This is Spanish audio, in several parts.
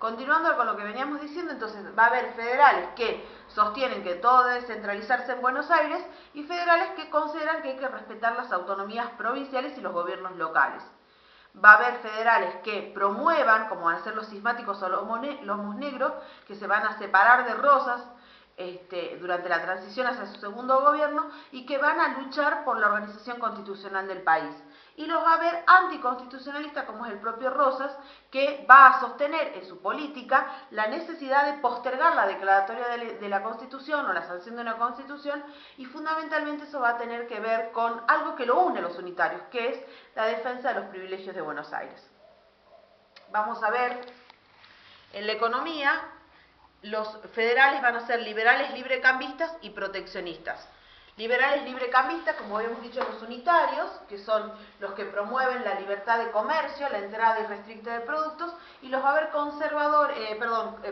Continuando con lo que veníamos diciendo, entonces va a haber federales que sostienen que todo debe centralizarse en Buenos Aires y federales que consideran que hay que respetar las autonomías provinciales y los gobiernos locales. Va a haber federales que promuevan, como van a ser los cismáticos o los monegros, que se van a separar de Rosas durante la transición hacia su segundo gobierno y que van a luchar por la organización constitucional del país. Y los va a haber anticonstitucionalistas, como es el propio Rosas, que va a sostener en su política la necesidad de postergar la declaratoria de la Constitución o la sanción de una Constitución, y fundamentalmente eso va a tener que ver con algo que lo une a los unitarios, que es la defensa de los privilegios de Buenos Aires. Vamos a ver, en la economía, los federales van a ser liberales, librecambistas y proteccionistas. Liberales librecambistas, como habíamos dicho, los unitarios, que son los que promueven la libertad de comercio, la entrada irrestricta de productos, y los va a haber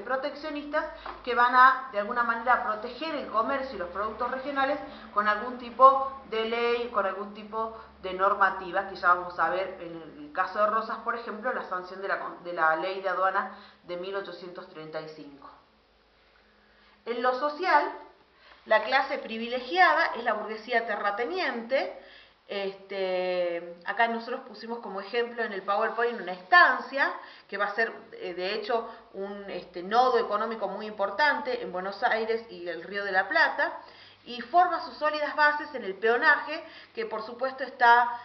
proteccionistas, que van a, de alguna manera, proteger el comercio y los productos regionales con algún tipo de ley, con algún tipo de normativa, que ya vamos a ver en el caso de Rosas, por ejemplo, la sanción de la ley de aduana de 1835. En lo social, la clase privilegiada es la burguesía terrateniente. Acá nosotros pusimos como ejemplo en el PowerPoint una estancia que va a ser de hecho un nodo económico muy importante en Buenos Aires y el Río de la Plata, y forma sus sólidas bases en el peonaje, que por supuesto está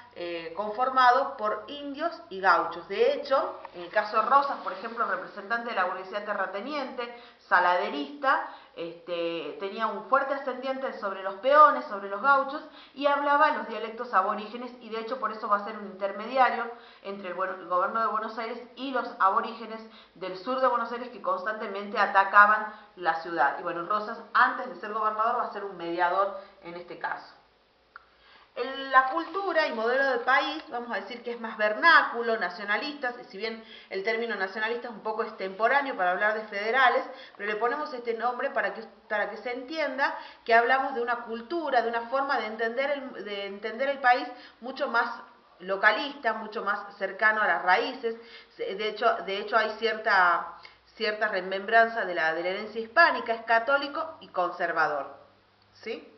conformado por indios y gauchos. De hecho, en el caso de Rosas, por ejemplo, representante de la burguesía terrateniente, saladerista, tenía un fuerte ascendiente sobre los peones, sobre los gauchos, y hablaba en los dialectos aborígenes, y de hecho por eso va a ser un intermediario entre el gobierno de Buenos Aires y los aborígenes del sur de Buenos Aires, que constantemente atacaban la ciudad. Y bueno, Rosas, antes de ser gobernador, va a ser un mediador en este caso. En la cultura y modelo de país, vamos a decir que es más vernáculo, nacionalistas, y si bien el término nacionalista es un poco extemporáneo para hablar de federales, pero le ponemos este nombre para que se entienda que hablamos de una cultura, de una forma de entender el país mucho más localista, mucho más cercano a las raíces. De hecho hay cierta remembranza de la herencia hispánica, es católico y conservador, ¿sí?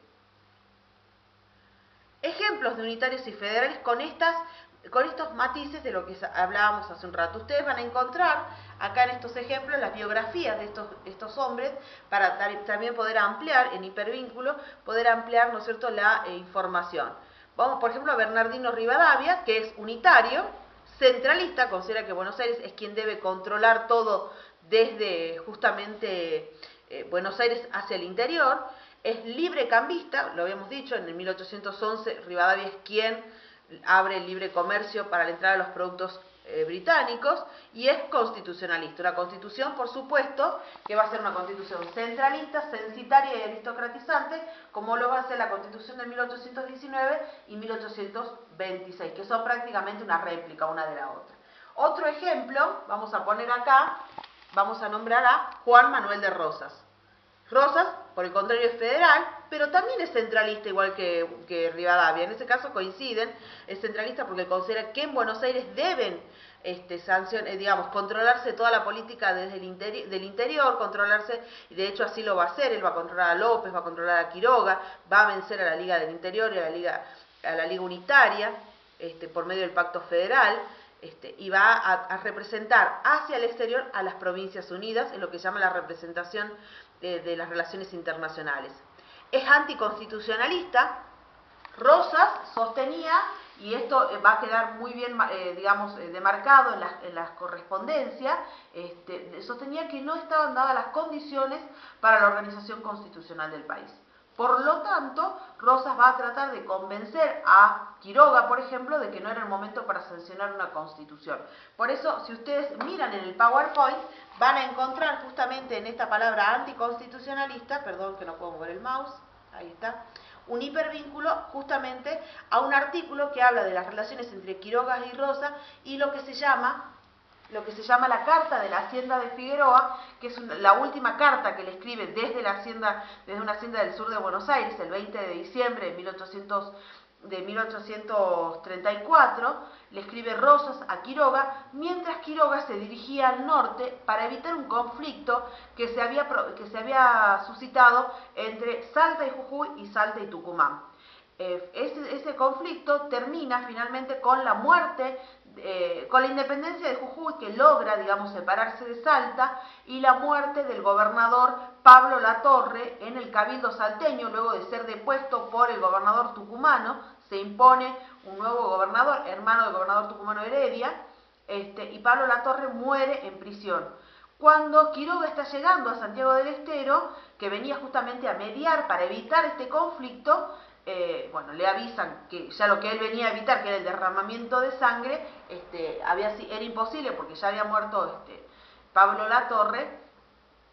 Ejemplos de unitarios y federales con estos matices de lo que hablábamos hace un rato. Ustedes van a encontrar acá en estos ejemplos las biografías de estos hombres para también poder ampliar, en hipervínculo, poder ampliar, ¿no es cierto?, la información. Vamos, por ejemplo, a Bernardino Rivadavia, que es unitario, centralista, considera que Buenos Aires es quien debe controlar todo desde justamente Buenos Aires hacia el interior. Es librecambista, lo habíamos dicho, en el 1811 Rivadavia es quien abre el libre comercio para la entrada de los productos británicos, y es constitucionalista. Una constitución, por supuesto, que va a ser una constitución centralista, censitaria y aristocratizante, como lo va a ser la constitución de 1819 y 1826, que son prácticamente una réplica una de la otra. Otro ejemplo, vamos a poner acá, vamos a nombrar a Juan Manuel de Rosas. Rosas, por el contrario, es federal, pero también es centralista, igual que Rivadavia. En ese caso coinciden, es centralista porque considera que en Buenos Aires deben controlarse toda la política desde del interior, controlarse, y de hecho así lo va a hacer. Él va a controlar a López, va a controlar a Quiroga, va a vencer a la Liga del Interior y a la Liga Unitaria por medio del Pacto Federal. Y va a representar hacia el exterior a las Provincias Unidas, en lo que llama la representación de las relaciones internacionales. Es anticonstitucionalista. Rosas sostenía, y esto va a quedar muy bien demarcado en la correspondencia, sostenía que no estaban dadas las condiciones para la organización constitucional del país. Por lo tanto, Rosas va a tratar de convencer a Quiroga, por ejemplo, de que no era el momento para sancionar una constitución. Por eso, si ustedes miran en el PowerPoint, van a encontrar justamente en esta palabra anticonstitucionalista, perdón que no puedo mover el mouse, ahí está, un hipervínculo justamente a un artículo que habla de las relaciones entre Quiroga y Rosas y lo que se llama la Carta de la Hacienda de Figueroa, que es la última carta que le escribe desde una hacienda del sur de Buenos Aires, el 20 de diciembre de 1834, le escribe Rosas a Quiroga, mientras Quiroga se dirigía al norte para evitar un conflicto que se había suscitado entre Salta y Jujuy y Salta y Tucumán. Ese conflicto termina finalmente con la muerte, con la independencia de Jujuy, que logra, digamos, separarse de Salta, y la muerte del gobernador Pablo Latorre en el Cabildo salteño, luego de ser depuesto por el gobernador tucumano. Se impone un nuevo gobernador, hermano del gobernador tucumano Heredia, y Pablo Latorre muere en prisión. Cuando Quiroga está llegando a Santiago del Estero, que venía justamente a mediar para evitar este conflicto, bueno, le avisan que ya lo que él venía a evitar, que era el derramamiento de sangre, era imposible porque ya había muerto Pablo Latorre,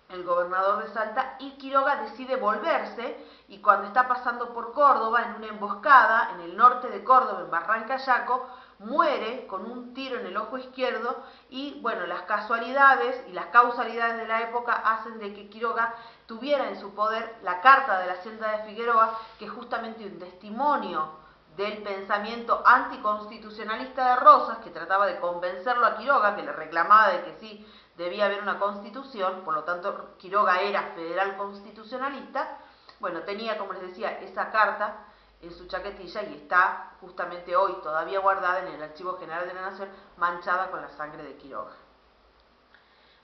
el gobernador de Salta, y Quiroga decide volverse, y cuando está pasando por Córdoba, en una emboscada en el norte de Córdoba, en Barranca Yaco, muere con un tiro en el ojo izquierdo. Y bueno, las casualidades y las causalidades de la época hacen de que Quiroga tuviera en su poder la carta de la Hacienda de Figueroa, que es justamente un testimonio del pensamiento anticonstitucionalista de Rosas, que trataba de convencerlo a Quiroga, que le reclamaba de que sí debía haber una constitución. Por lo tanto Quiroga era federal constitucionalista. Bueno, tenía, como les decía, esa carta en su chaquetilla, y está justamente hoy todavía guardada en el Archivo General de la Nación, manchada con la sangre de Quiroga.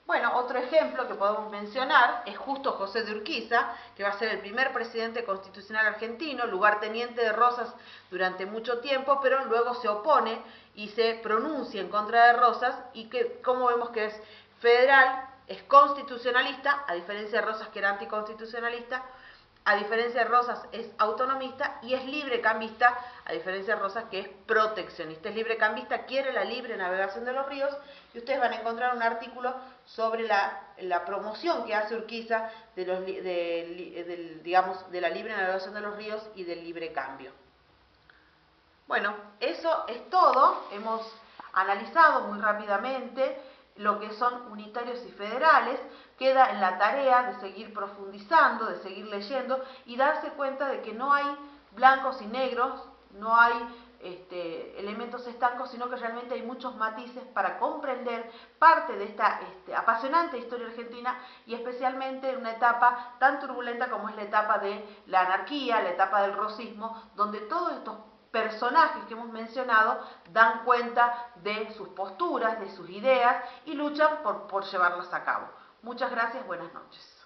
Bueno, otro ejemplo que podemos mencionar es justo José de Urquiza, que va a ser el primer presidente constitucional argentino, lugarteniente de Rosas durante mucho tiempo, pero luego se opone y se pronuncia en contra de Rosas, y que, como vemos, que es federal, es constitucionalista, a diferencia de Rosas, que era anticonstitucionalista. A diferencia de Rosas, es autonomista, y es librecambista, a diferencia de Rosas, que es proteccionista. Es librecambista, quiere la libre navegación de los ríos, y ustedes van a encontrar un artículo sobre la promoción que hace Urquiza digamos, de la libre navegación de los ríos y del libre cambio. Bueno, eso es todo. Hemos analizado muy rápidamente lo que son unitarios y federales. Queda en la tarea de seguir profundizando, de seguir leyendo y darse cuenta de que no hay blancos y negros, no hay elementos estancos, sino que realmente hay muchos matices para comprender parte de esta apasionante historia argentina, y especialmente en una etapa tan turbulenta como es la etapa de la anarquía, la etapa del rosismo, donde todos estos personajes que hemos mencionado dan cuenta de sus posturas, de sus ideas, y luchan por llevarlas a cabo. Muchas gracias, buenas noches.